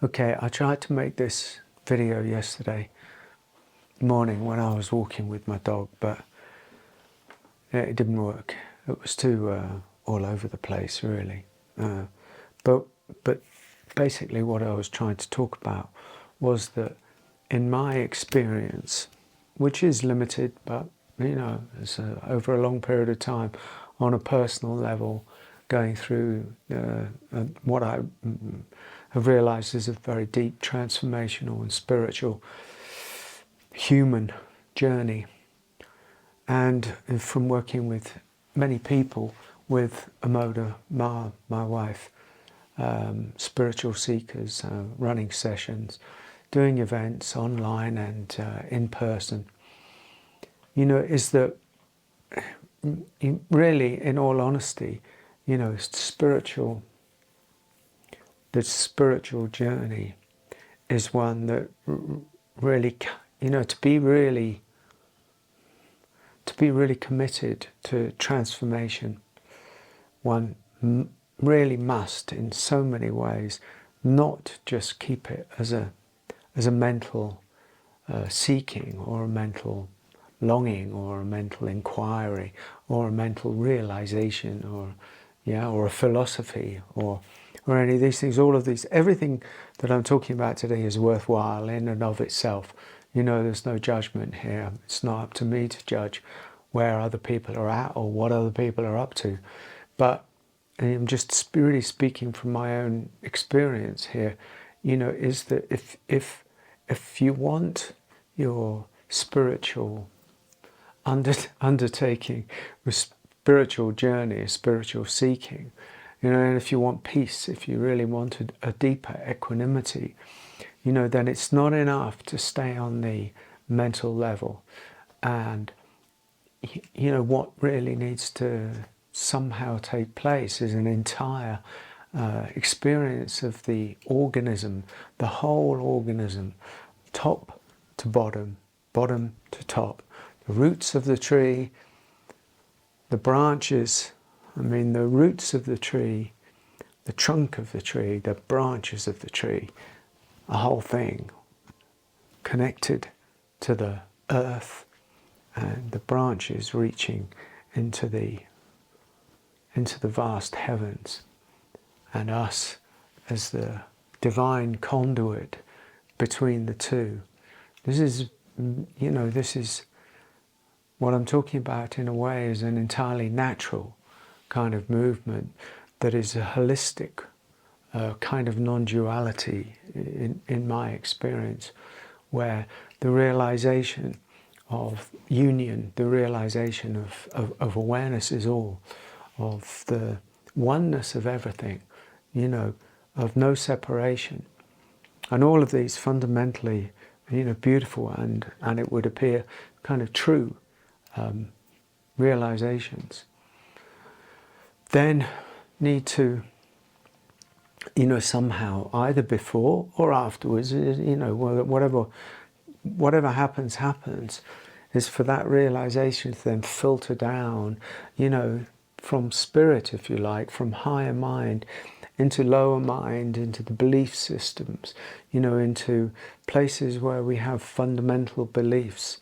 Okay, I tried to make this video yesterday morning when I was walking with my dog, but it didn't work. It was too all over the place, really. But basically what I was trying to talk about was that in my experience, which is limited, but it's over a long period of time, on a personal level, going through what I have realized is a very deep transformational and spiritual human journey. And from working with many people, with Amoda, my wife, spiritual seekers, running sessions, doing events online and in person, is that really, in all honesty, the spiritual journey is one that really, to be really committed to transformation, one really must, in so many ways, not just keep it as a mental seeking, or a mental longing, or a mental inquiry, or a mental realization, or a philosophy, or any of these things. All of these, everything that I'm talking about today is worthwhile in and of itself. There's no judgment here. It's not up to me to judge where other people are at or what other people are up to. But I'm just really speaking from my own experience here, is that if you want your spiritual undertaking, a spiritual journey, a spiritual seeking, and if you want peace, if you really want a deeper equanimity, then it's not enough to stay on the mental level. And what really needs to somehow take place is an entire experience of the organism, the whole organism, top to bottom, bottom to top. The roots of the tree, the branches, the roots of the tree, the trunk of the tree, the branches of the tree, the whole thing connected to the earth, and the branches reaching into the vast heavens, and us as the divine conduit between the two. This is what I'm talking about, in a way, is an entirely natural kind of movement that is a holistic kind of non-duality in my experience, where the realization of union, the realization of awareness is all, of the oneness of everything, of no separation. And all of these fundamentally, beautiful and it would appear kind of true realizations, then need to, somehow, either before or afterwards, whatever happens, is for that realization to then filter down, from spirit, if you like, from higher mind into lower mind, into the belief systems, into places where we have fundamental beliefs,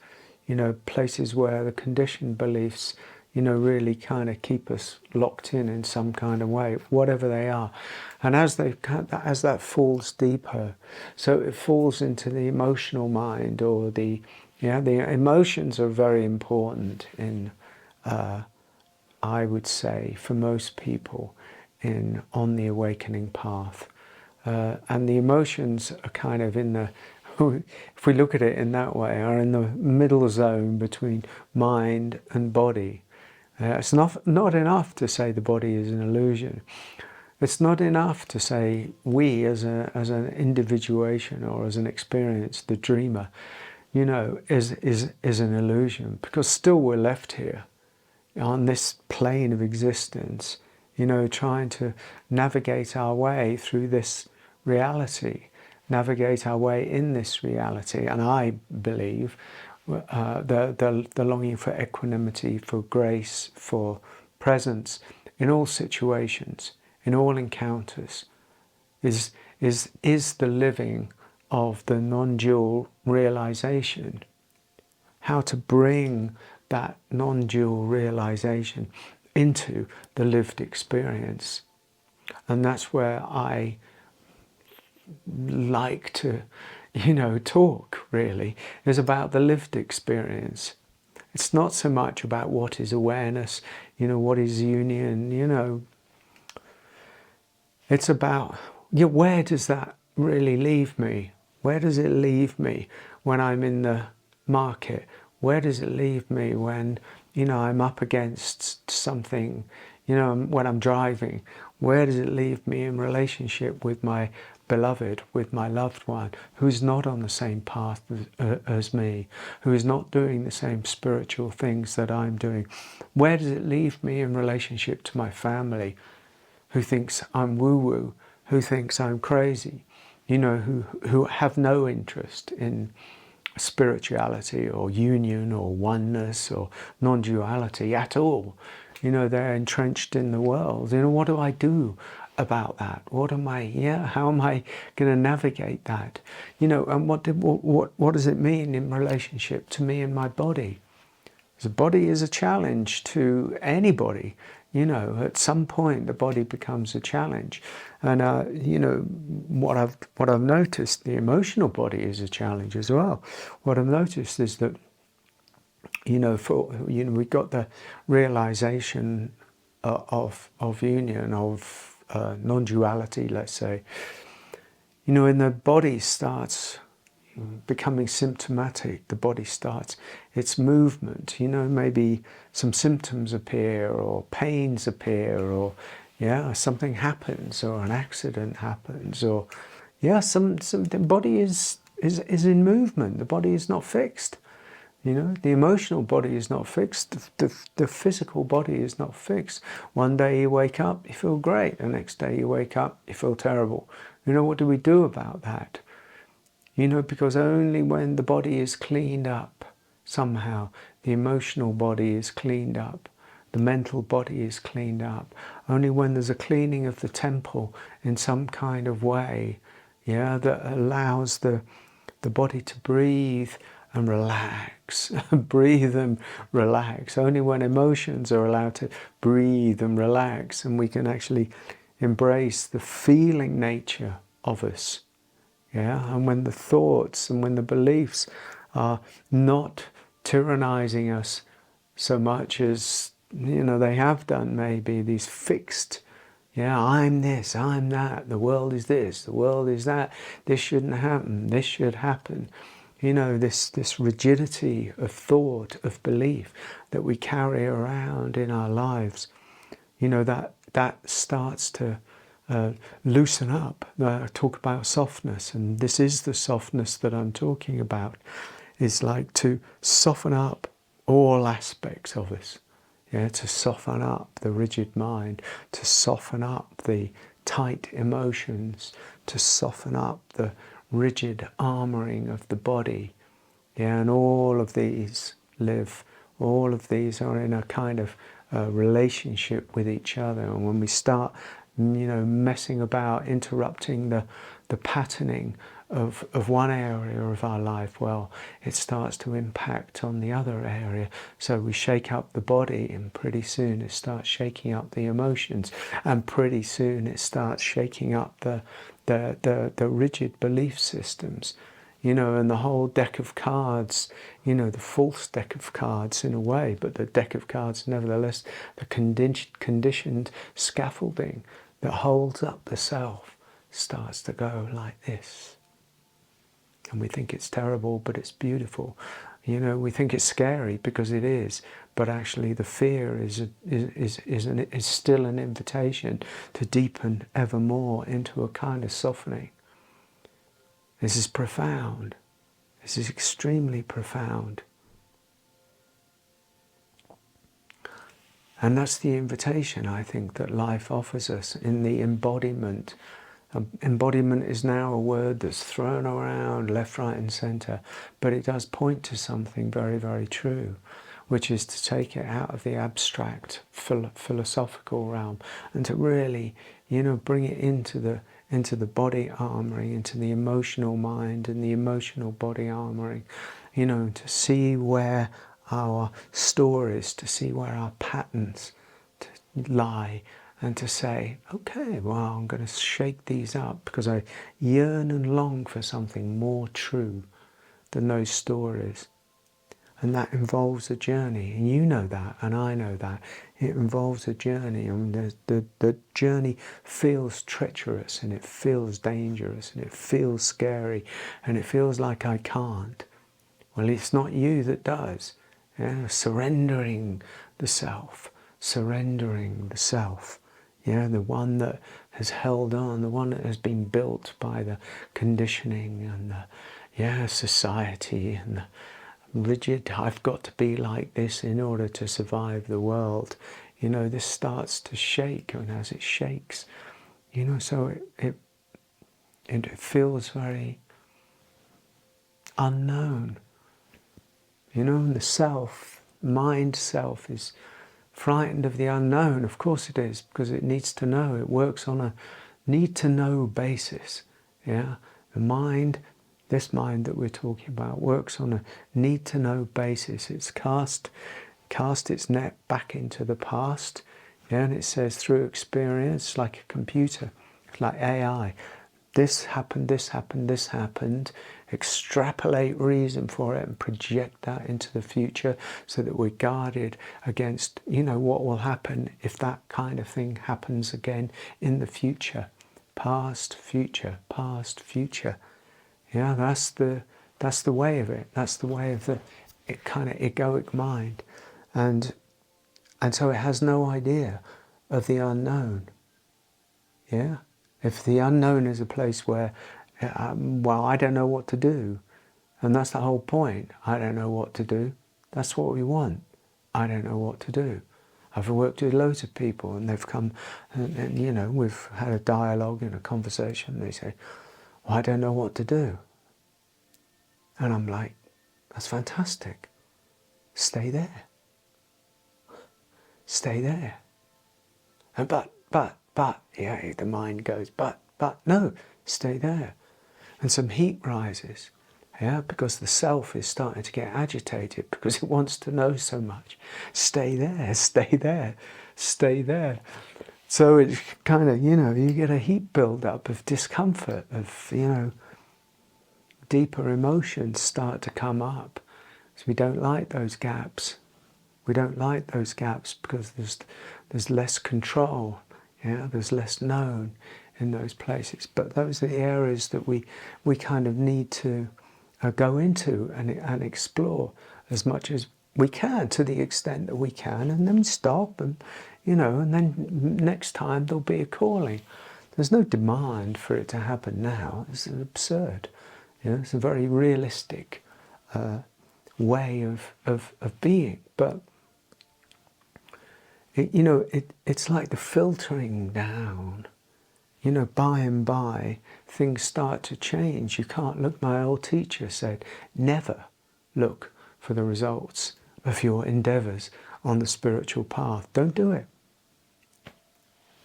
places where the conditioned beliefs, really kind of keep us locked in some kind of way, whatever they are. And as that falls deeper, so it falls into the emotional mind, or the emotions are very important in, I would say, for most people on the awakening path. And the emotions are kind of in the, if we look at it in that way, are in the middle zone between mind and body. It's not enough to say the body is an illusion. It's not enough to say we as an individuation, or as an experience, the dreamer, is an illusion, because still we're left here on this plane of existence, trying to navigate our way through this reality, navigate our way in this reality. And I believe the longing for equanimity, for grace, for presence in all situations, in all encounters, is the living of the non-dual realization. How to bring that non-dual realization into the lived experience. And that's where I like to, talk, really, is about the lived experience. It's not so much about what is awareness, what is union, It's about, where does that really leave me? Where does it leave me when I'm in the market? Where does it leave me when, I'm up against something, when I'm driving? Where does it leave me in relationship with my beloved, with my loved one, who's not on the same path as me, who is not doing the same spiritual things that I'm doing? Where does it leave me in relationship to my family, who thinks I'm woo-woo, who thinks I'm crazy, who have no interest in spirituality or union or oneness or non-duality at all? They're entrenched in the world. What do I do about that? How am I going to navigate that? And what does it mean in relationship to me and my body? The body is a challenge to anybody. At some point the body becomes a challenge, and what I've noticed, the emotional body is a challenge as well. What I've noticed is that we've got the realization of union, of non-duality, let's say. And the body starts becoming symptomatic. The body starts its movement. Maybe some symptoms appear, or pains appear, or something happens, or an accident happens, or the body is in movement. The body is not fixed. The emotional body is not fixed. The physical body is not fixed. One day you wake up, you feel great. The next day you wake up, you feel terrible. What do we do about that? Because only when the body is cleaned up, somehow, the emotional body is cleaned up, the mental body is cleaned up, only when there's a cleaning of the temple in some kind of way, that allows the body to breathe and relax, breathe and relax. Only when emotions are allowed to breathe and relax, and we can actually embrace the feeling nature of us. And when the thoughts and when the beliefs are not tyrannizing us so much as, they have done, maybe, these fixed, I'm this, I'm that, the world is this, the world is that, this shouldn't happen, this should happen. This rigidity of thought, of belief that we carry around in our lives, that starts to loosen up. I talk about softness, and this is the softness that I'm talking about. It's like to soften up all aspects of us, to soften up the rigid mind, to soften up the tight emotions, to soften up the rigid armoring of the body. And all of these are in a kind of relationship with each other. And when we start messing about, interrupting the patterning of one area of our life, well, it starts to impact on the other area. So we shake up the body, and pretty soon it starts shaking up the emotions, and pretty soon it starts shaking up the rigid belief systems, and the whole deck of cards, the false deck of cards in a way, but the deck of cards nevertheless, the conditioned scaffolding that holds up the self starts to go like this. And we think it's terrible, but it's beautiful. We think it's scary because it is, but actually the fear is still an invitation to deepen ever more into a kind of softening. This is profound. This is extremely profound. And that's the invitation, I think, that life offers us in the embodiment. Embodiment is now a word that's thrown around left, right and centre, but it does point to something very, very true, which is to take it out of the abstract philosophical realm and to really, bring it into into the body armoring, into the emotional mind and the emotional body armoring, you know, to see where our stories, to see where our patterns lie, and to say, okay, well, I'm going to shake these up because I yearn and long for something more true than those stories. And that involves a journey, and you know that, and I know that. It involves a journey, and the journey feels treacherous, and it feels dangerous, and it feels scary, and it feels like I can't. Well, it's not you that does. Yeah? Surrendering the self, surrendering the self. Yeah, the one that has held on, the one that has been built by the conditioning and the society and the rigid, I've got to be like this in order to survive the world. You know, this starts to shake, and as it shakes, you know, so it feels very unknown. You know, and the self, mind self, is frightened of the unknown. Of course it is, because it needs to know. It works on a need-to-know basis. Yeah, the mind, this mind that we're talking about, works on a need-to-know basis. It's cast its net back into the past. Yeah, and it says through experience, like a computer, it's like AI. This happened, this happened, this happened. Extrapolate reason for it and project that into the future so that we're guarded against, you know, what will happen if that kind of thing happens again in the future. Past, future, past, future. Yeah, that's the way of it. That's the way of the kind of egoic mind. And so it has no idea of the unknown. Yeah? If the unknown is a place where, well, I don't know what to do, and that's the whole point. I don't know what to do. That's what we want. I don't know what to do. I've worked with loads of people, and they've come, and you know, we've had a dialogue and a conversation. They say, well, I don't know what to do. And I'm like, that's fantastic. Stay there. Stay there. And but, yeah, the mind goes, but, no, stay there. And some heat rises, yeah, because the self is starting to get agitated because it wants to know so much. Stay there, stay there, stay there. So it's kind of, you know, you get a heat build-up of discomfort, of, you know, deeper emotions start to come up. So we don't like those gaps. We don't like those gaps because there's less control. Yeah, there's less known in those places. But those are the areas that we kind of need to go into and explore as much as we can, to the extent that we can, and then stop, and you know, and then next time there'll be a calling. There's no demand for it to happen now. It's absurd. You know, it's a very realistic way of being, but. It's like the filtering down. You know, by and by, things start to change. You can't look, my old teacher said, never look for the results of your endeavours on the spiritual path. Don't do it.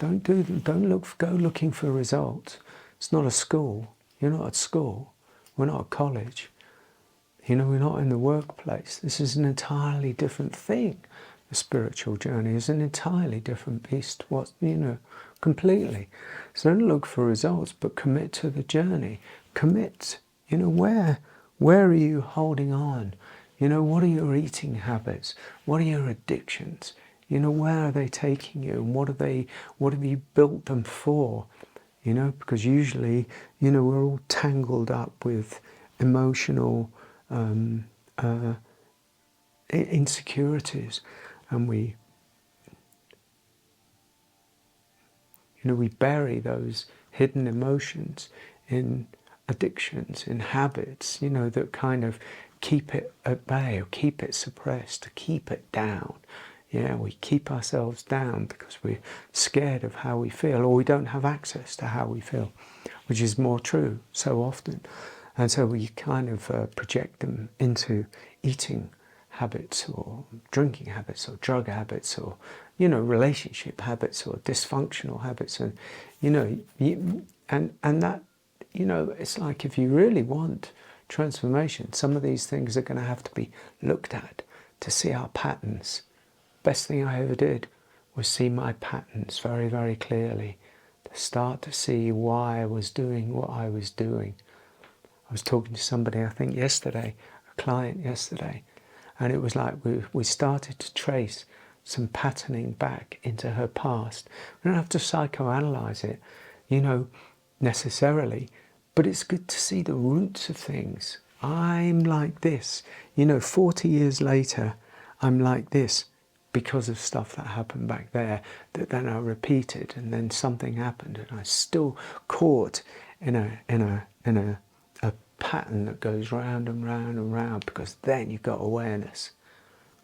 Don't go looking for results. It's not a school. You're not at school. We're not at college. You know, we're not in the workplace. This is an entirely different thing. The spiritual journey is an entirely different beast. Completely. So don't look for results, but commit to the journey. Commit. You know, where are you holding on? You know, what are your eating habits? What are your addictions? You know, where are they taking you? And what have you built them for? You know, because usually, you know, we're all tangled up with emotional insecurities. And we bury those hidden emotions in addictions, in habits, you know, that kind of keep it at bay or keep it suppressed, to keep it down. Yeah, we keep ourselves down because we're scared of how we feel, or we don't have access to how we feel, which is more true so often. And so we kind of project them into eating habits, or drinking habits, or drug habits, or, you know, relationship habits, or dysfunctional habits, and, you know, and that, you know, it's like, if you really want transformation, some of these things are going to have to be looked at to see our patterns. Best thing I ever did was see my patterns very, very clearly, to start to see why I was doing what I was doing. I was talking to somebody, I think yesterday, a client yesterday, and it was like we started to trace some patterning back into her past. We don't have to psychoanalyze it, you know, necessarily, but it's good to see the roots of things. I'm like this, you know, 40 years later, I'm like this because of stuff that happened back there that then I repeated, and then something happened and I still caught in a pattern that goes round and round and round, because then you've got awareness.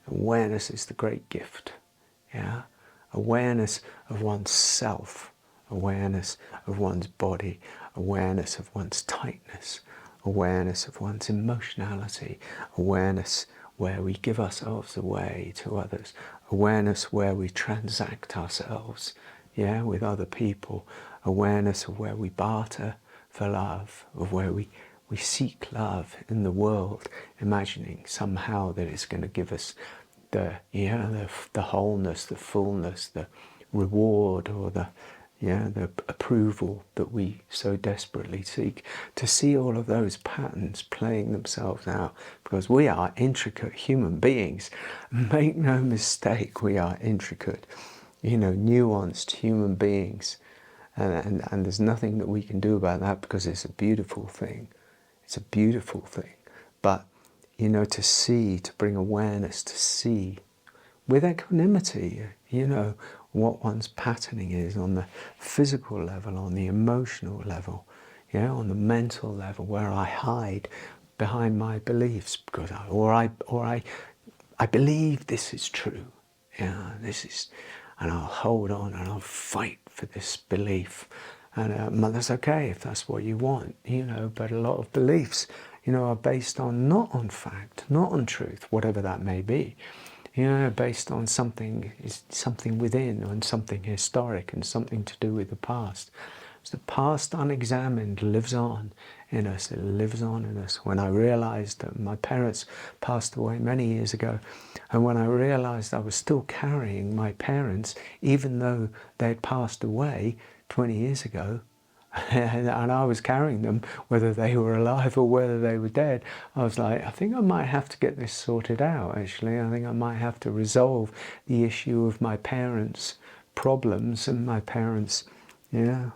Awareness is the great gift. Yeah, awareness of one's self, awareness of one's body, awareness of one's tightness, awareness of one's emotionality, awareness where we give ourselves away to others, awareness where we transact ourselves, yeah, with other people, awareness of where we barter for love, of where we seek love in the world, imagining somehow that it's going to give us the wholeness, the fullness, the reward, or the approval that we so desperately seek. To see all of those patterns playing themselves out, because we are intricate human beings. Make no mistake, we are intricate, you know, nuanced human beings, and there's nothing that we can do about that, because it's a beautiful thing. It's a beautiful thing. But, you know, to see, to bring awareness, to see with equanimity, you know, what one's patterning is on the physical level, on the emotional level, yeah, on the mental level, where I hide behind my beliefs because I believe this is true. Yeah, this is, and I'll hold on and I'll fight for this belief. And that's okay if that's what you want, you know, but a lot of beliefs, you know, are based on, not on fact, not on truth, whatever that may be, you know, based on something within, and something historic, and something to do with the past. So the past unexamined lives on in us, it lives on in us. When I realized that my parents passed away many years ago, and when I realized I was still carrying my parents, even though they'd passed away 20 years ago, and I was carrying them, whether they were alive or whether they were dead, I was like, I think I might have to get this sorted out, actually. I think I might have to resolve the issue of my parents' problems and my parents', yeah,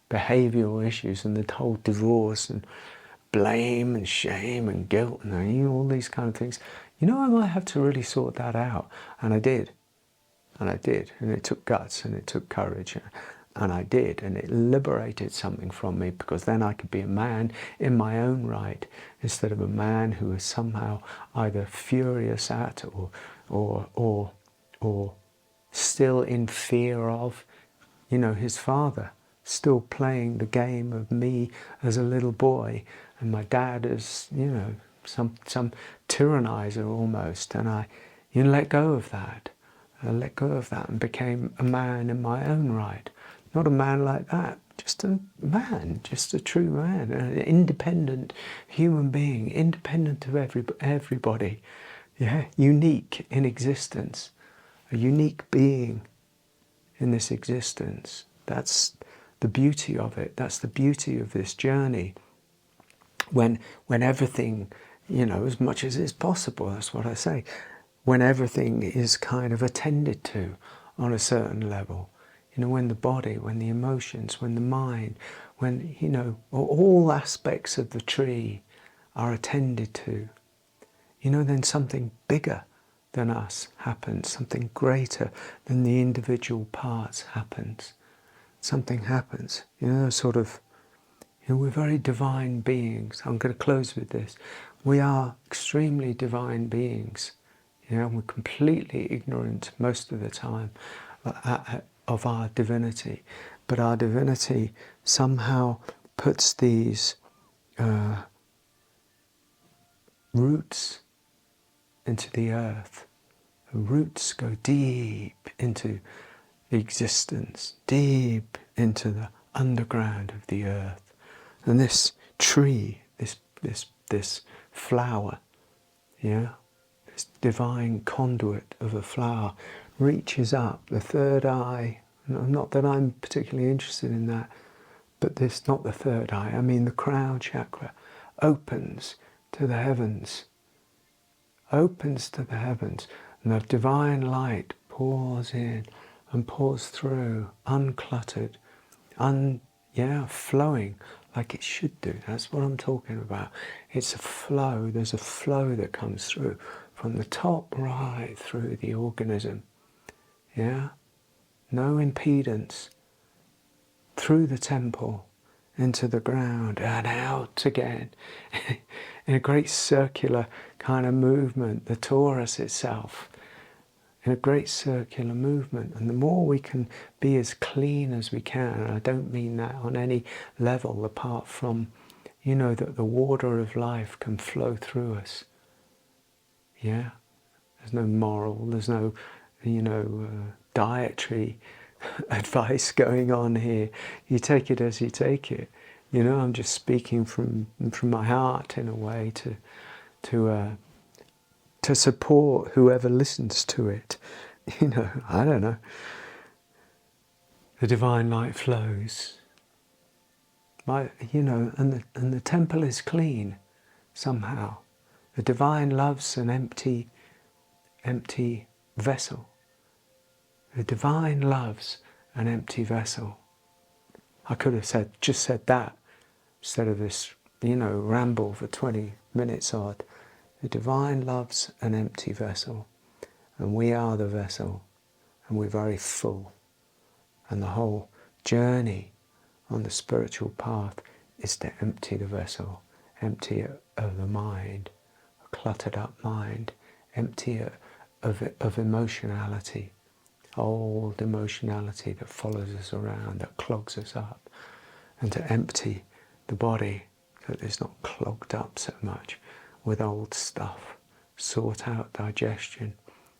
behavioural issues, and the whole divorce and blame and shame and guilt and, you know, all these kind of things. You know, I might have to really sort that out. And I did. And I did. And it took guts and it took courage. And I did. And it liberated something from me, because then I could be a man in my own right, instead of a man who is somehow either furious at or still in fear of, you know, his father, still playing the game of me as a little boy, and my dad as, you know, some tyrannizer almost. And I, you know, let go of that. I let go of that and became a man in my own right. Not a man like that, just a man, just a true man, an independent human being, independent of everybody, yeah, unique in existence, a unique being in this existence. That's the beauty of it. That's the beauty of this journey. When everything, you know, as much as is possible, that's what I say, when everything is kind of attended to on a certain level, you know, when the body, when the emotions, when the mind, when, you know, all aspects of the tree are attended to, you know, then something bigger than us happens, something greater than the individual parts happens. Something happens, you know, sort of, you know, we're very divine beings. I'm going to close with this. We are extremely divine beings. You know, we're completely ignorant most of the time of our divinity. But our divinity somehow puts these roots into the earth. The roots go deep into existence, deep into the underground of the earth. And this tree, this flower, yeah, this divine conduit of a flower reaches up, the third eye. Not that I'm particularly interested in that, but this, not the third eye, I mean the crown chakra, opens to the heavens, opens to the heavens, and the divine light pours in and pours through, uncluttered, flowing like it should do. That's what I'm talking about. It's a flow. There's a flow that comes through from the top right through the organism. Yeah? No impedance. Through the temple, into the ground, and out again. In a great circular kind of movement, the torus itself. In a great circular movement. And the more we can be as clean as we can, and I don't mean that on any level apart from, that the water of life can flow through us. Yeah? There's no moral, there's no, dietary advice going on here. You take it as you take it. I'm just speaking from my heart in a way to support whoever listens to it. I don't know. The divine light flows. And the temple is clean somehow. The divine loves an empty vessel. The divine loves an empty vessel. I could have just said that instead of this, ramble for 20 minutes odd. The divine loves an empty vessel, and we are the vessel, and we're very full. And the whole journey on the spiritual path is to empty the vessel, empty it of the mind, a cluttered up mind, empty it of emotionality, old emotionality that follows us around, that clogs us up, and to empty the body so that it's not clogged up so much with old stuff. Sort out digestion,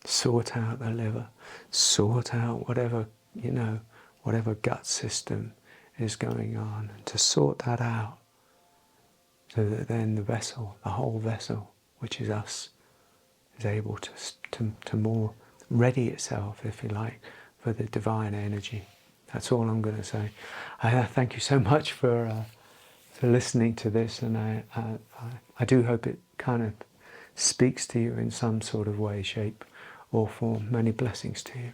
sort out the liver, sort out whatever gut system is going on, and to sort that out so that then the vessel, the whole vessel, which is us, is able to more ready itself, if you like, for the divine energy. That's all I'm going to say. I thank you so much for listening to this, and I do hope it kind of speaks to you in some sort of way, shape or form. Many blessings to you.